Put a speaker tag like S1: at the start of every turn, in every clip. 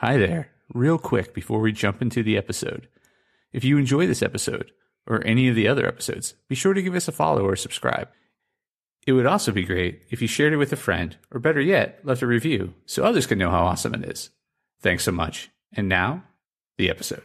S1: Hi there. Real quick before we jump into the episode. If you enjoy this episode, or any of the other episodes, be sure to give us a follow or subscribe. It would also be great if you shared it with a friend, or better yet, left a review so others can know how awesome it is. Thanks so much. And now, the episode.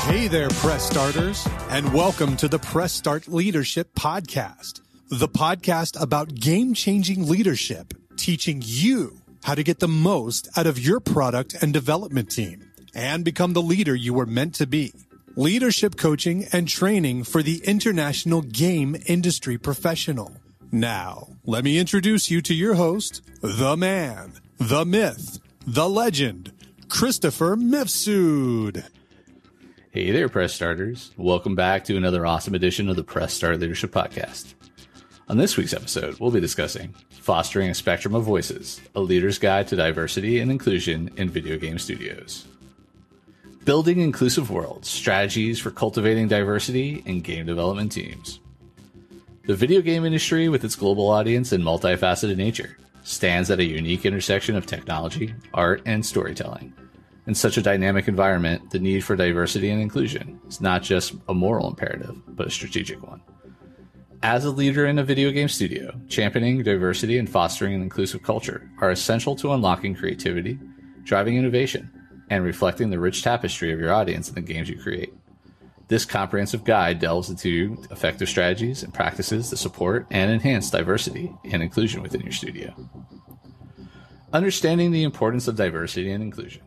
S2: Hey there, Press Starters, and welcome to the Press Start Leadership Podcast, the podcast about game-changing leadership, teaching you how to get the most out of your product and development team and become the leader you were meant to be. Leadership coaching and training for the international game industry professional. Now, let me introduce you to your host, the man, the myth, the legend, Christopher Mifsud.
S1: Hey there, Press Starters. Welcome back to another awesome edition of the Press Start Leadership Podcast. On this week's episode, we'll be discussing Fostering a Spectrum of Voices, a Leader's Guide to Diversity and Inclusion in Video Game Studios. Building Inclusive Worlds, Strategies for Cultivating Diversity in Game Development Teams. The video game industry, with its global audience and multifaceted nature, stands at a unique intersection of technology, art, and storytelling. In such a dynamic environment, the need for diversity and inclusion is not just a moral imperative, but a strategic one. As a leader in a video game studio, championing diversity and fostering an inclusive culture are essential to unlocking creativity, driving innovation, and reflecting the rich tapestry of your audience in the games you create. This comprehensive guide delves into effective strategies and practices to support and enhance diversity and inclusion within your studio. Understanding the importance of diversity and inclusion.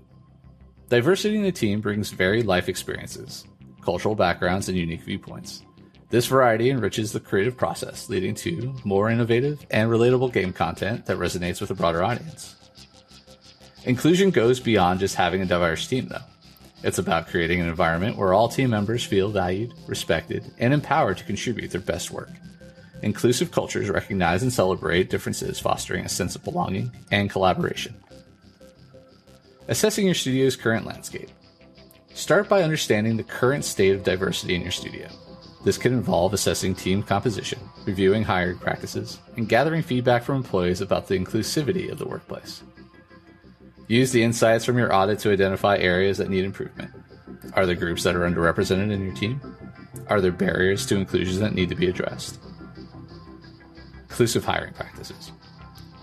S1: Diversity in a team brings varied life experiences, cultural backgrounds, and unique viewpoints. This variety enriches the creative process, leading to more innovative and relatable game content that resonates with a broader audience. Inclusion goes beyond just having a diverse team, though. It's about creating an environment where all team members feel valued, respected, and empowered to contribute their best work. Inclusive cultures recognize and celebrate differences, fostering a sense of belonging and collaboration. Assessing your studio's current landscape. Start by understanding the current state of diversity in your studio. This can involve assessing team composition, reviewing hiring practices, and gathering feedback from employees about the inclusivity of the workplace. Use the insights from your audit to identify areas that need improvement. Are there groups that are underrepresented in your team? Are there barriers to inclusion that need to be addressed? Inclusive hiring practices.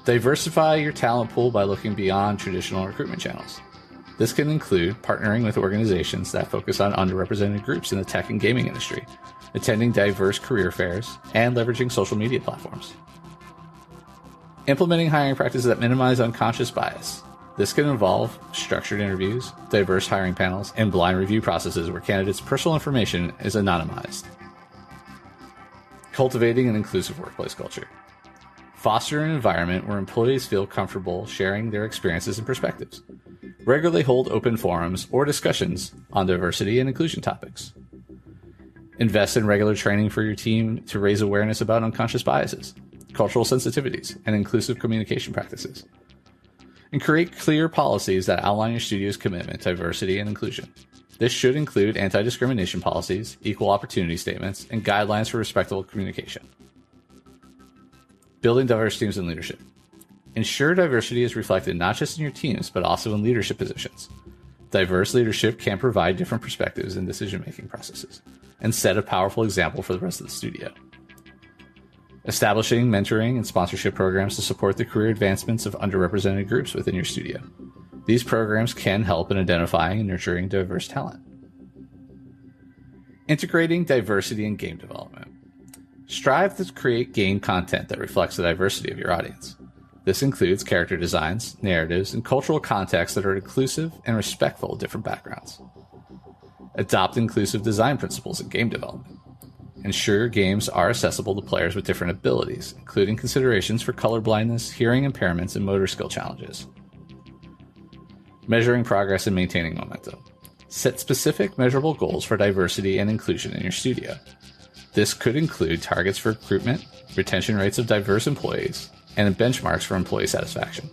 S1: Diversify your talent pool by looking beyond traditional recruitment channels. This can include partnering with organizations that focus on underrepresented groups in the tech and gaming industry, attending diverse career fairs, and leveraging social media platforms. Implementing hiring practices that minimize unconscious bias. This can involve structured interviews, diverse hiring panels, and blind review processes where candidates' personal information is anonymized. Cultivating an inclusive workplace culture. Foster an environment where employees feel comfortable sharing their experiences and perspectives. Regularly hold open forums or discussions on diversity and inclusion topics. Invest in regular training for your team to raise awareness about unconscious biases, cultural sensitivities, and inclusive communication practices. And create clear policies that outline your studio's commitment to diversity and inclusion. This should include anti-discrimination policies, equal opportunity statements, and guidelines for respectful communication. Building diverse teams and leadership. Ensure diversity is reflected not just in your teams, but also in leadership positions. Diverse leadership can provide different perspectives in decision-making processes and set a powerful example for the rest of the studio. Establishing mentoring and sponsorship programs to support the career advancements of underrepresented groups within your studio. These programs can help in identifying and nurturing diverse talent. Integrating diversity in game development. Strive to create game content that reflects the diversity of your audience. This includes character designs, narratives, and cultural contexts that are inclusive and respectful of different backgrounds. Adopt inclusive design principles in game development. Ensure games are accessible to players with different abilities, including considerations for color blindness, hearing impairments, and motor skill challenges. Measuring progress and maintaining momentum. Set specific, measurable goals for diversity and inclusion in your studio. This could include targets for recruitment, retention rates of diverse employees, and benchmarks for employee satisfaction.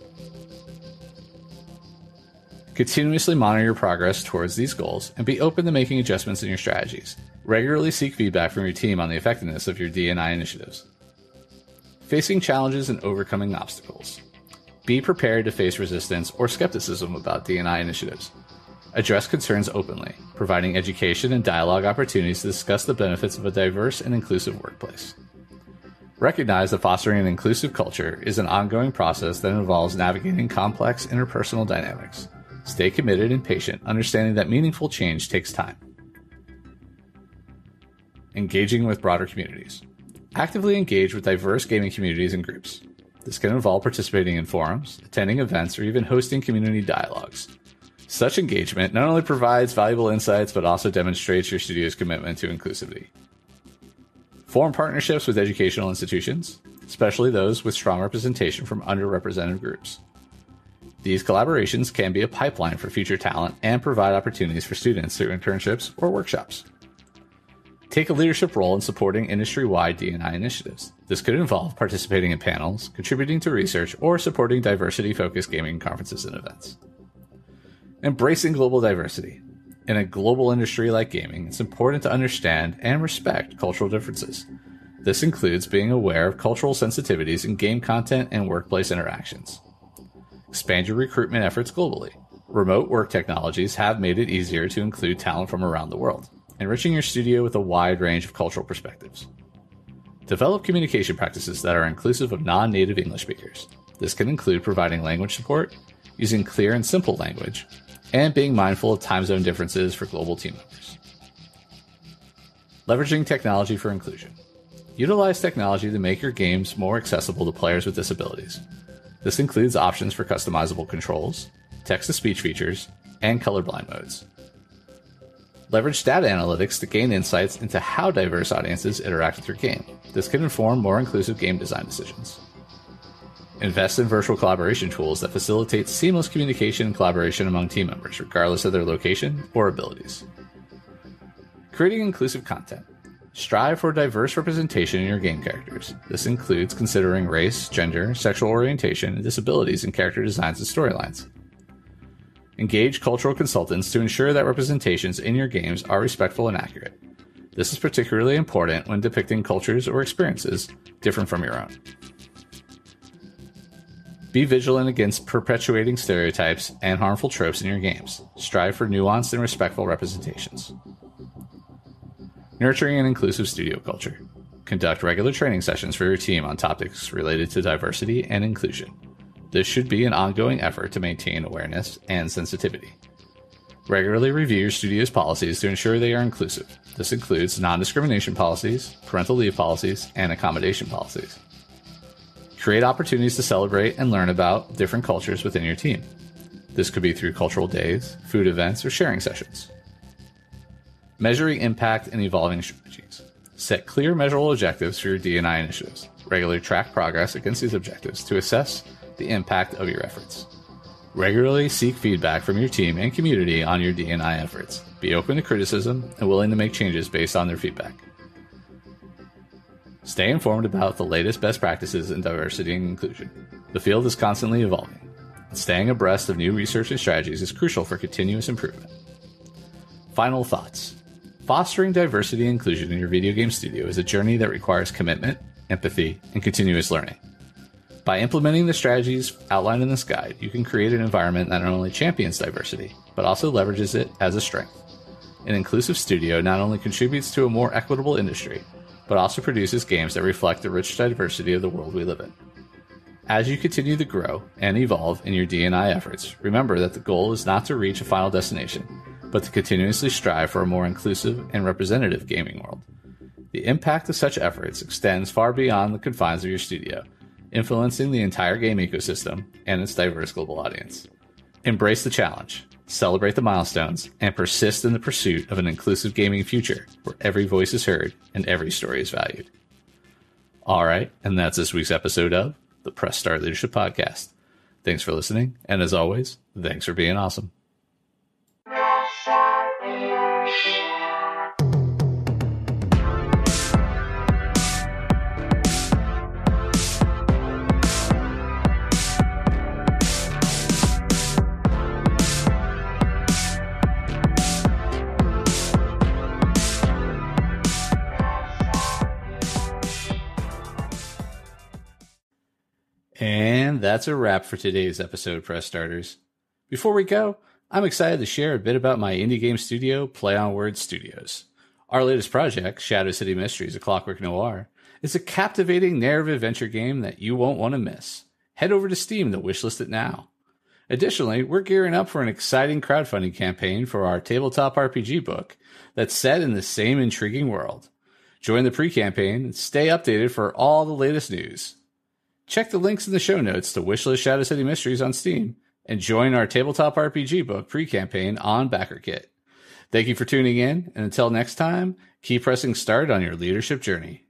S1: Continuously monitor your progress towards these goals and be open to making adjustments in your strategies. Regularly seek feedback from your team on the effectiveness of your D&I initiatives. Facing challenges and overcoming obstacles. Be prepared to face resistance or skepticism about D&I initiatives. Address concerns openly, providing education and dialogue opportunities to discuss the benefits of a diverse and inclusive workplace. Recognize that fostering an inclusive culture is an ongoing process that involves navigating complex interpersonal dynamics. Stay committed and patient, understanding that meaningful change takes time. Engaging with broader communities. Actively engage with diverse gaming communities and groups. This can involve participating in forums, attending events, or even hosting community dialogues. Such engagement not only provides valuable insights, but also demonstrates your studio's commitment to inclusivity. Form partnerships with educational institutions, especially those with strong representation from underrepresented groups. These collaborations can be a pipeline for future talent and provide opportunities for students through internships or workshops. Take a leadership role in supporting industry-wide D&I initiatives. This could involve participating in panels, contributing to research, or supporting diversity-focused gaming conferences and events. Embracing global diversity. In a global industry like gaming, it's important to understand and respect cultural differences. This includes being aware of cultural sensitivities in game content and workplace interactions. Expand your recruitment efforts globally. Remote work technologies have made it easier to include talent from around the world, enriching your studio with a wide range of cultural perspectives. Develop communication practices that are inclusive of non-native English speakers. This can include providing language support, using clear and simple language, and being mindful of time zone differences for global team members. Leveraging technology for inclusion. Utilize technology to make your games more accessible to players with disabilities. This includes options for customizable controls, text-to-speech features, and colorblind modes. Leverage data analytics to gain insights into how diverse audiences interact with your game. This can inform more inclusive game design decisions. Invest in virtual collaboration tools that facilitate seamless communication and collaboration among team members, regardless of their location or abilities. Creating inclusive content. Strive for diverse representation in your game characters. This includes considering race, gender, sexual orientation, and disabilities in character designs and storylines. Engage cultural consultants to ensure that representations in your games are respectful and accurate. This is particularly important when depicting cultures or experiences different from your own. Be vigilant against perpetuating stereotypes and harmful tropes in your games. Strive for nuanced and respectful representations. Nurturing an inclusive studio culture. Conduct regular training sessions for your team on topics related to diversity and inclusion. This should be an ongoing effort to maintain awareness and sensitivity. Regularly review your studio's policies to ensure they are inclusive. This includes non-discrimination policies, parental leave policies, and accommodation policies. Create opportunities to celebrate and learn about different cultures within your team. This could be through cultural days, food events, or sharing sessions. Measuring impact and evolving strategies. Set clear, measurable objectives for your D&I initiatives. Regularly track progress against these objectives to assess the impact of your efforts. Regularly seek feedback from your team and community on your D&I efforts. Be open to criticism and willing to make changes based on their feedback. Stay informed about the latest best practices in diversity and inclusion. The field is constantly evolving, and staying abreast of new research and strategies is crucial for continuous improvement. Final thoughts. Fostering diversity and inclusion in your video game studio is a journey that requires commitment, empathy, and continuous learning. By implementing the strategies outlined in this guide, you can create an environment that not only champions diversity, but also leverages it as a strength. An inclusive studio not only contributes to a more equitable industry, but also produces games that reflect the rich diversity of the world we live in. As you continue to grow and evolve in your D&I efforts, remember that the goal is not to reach a final destination, but to continuously strive for a more inclusive and representative gaming world. The impact of such efforts extends far beyond the confines of your studio, influencing the entire game ecosystem and its diverse global audience. Embrace the challenge, celebrate the milestones, and persist in the pursuit of an inclusive gaming future where every voice is heard and every story is valued. All right, and that's this week's episode of the Press Start Leadership Podcast. Thanks for listening, and as always, thanks for being awesome. And that's a wrap for today's episode, Press Starters. Before we go, I'm excited to share a bit about my indie game studio, Play on Words Studios. Our latest project, Shadow City Mysteries: A Clockwork Noir, is a captivating narrative adventure game that you won't want to miss. Head over to Steam to wishlist it now. Additionally, we're gearing up for an exciting crowdfunding campaign for our tabletop RPG book that's set in the same intriguing world. Join the pre-campaign and stay updated for all the latest news. Check the links in the show notes to wishlist Shadow City Mysteries on Steam and join our tabletop RPG book pre-campaign on BackerKit. Thank you for tuning in, and until next time, keep pressing start on your leadership journey.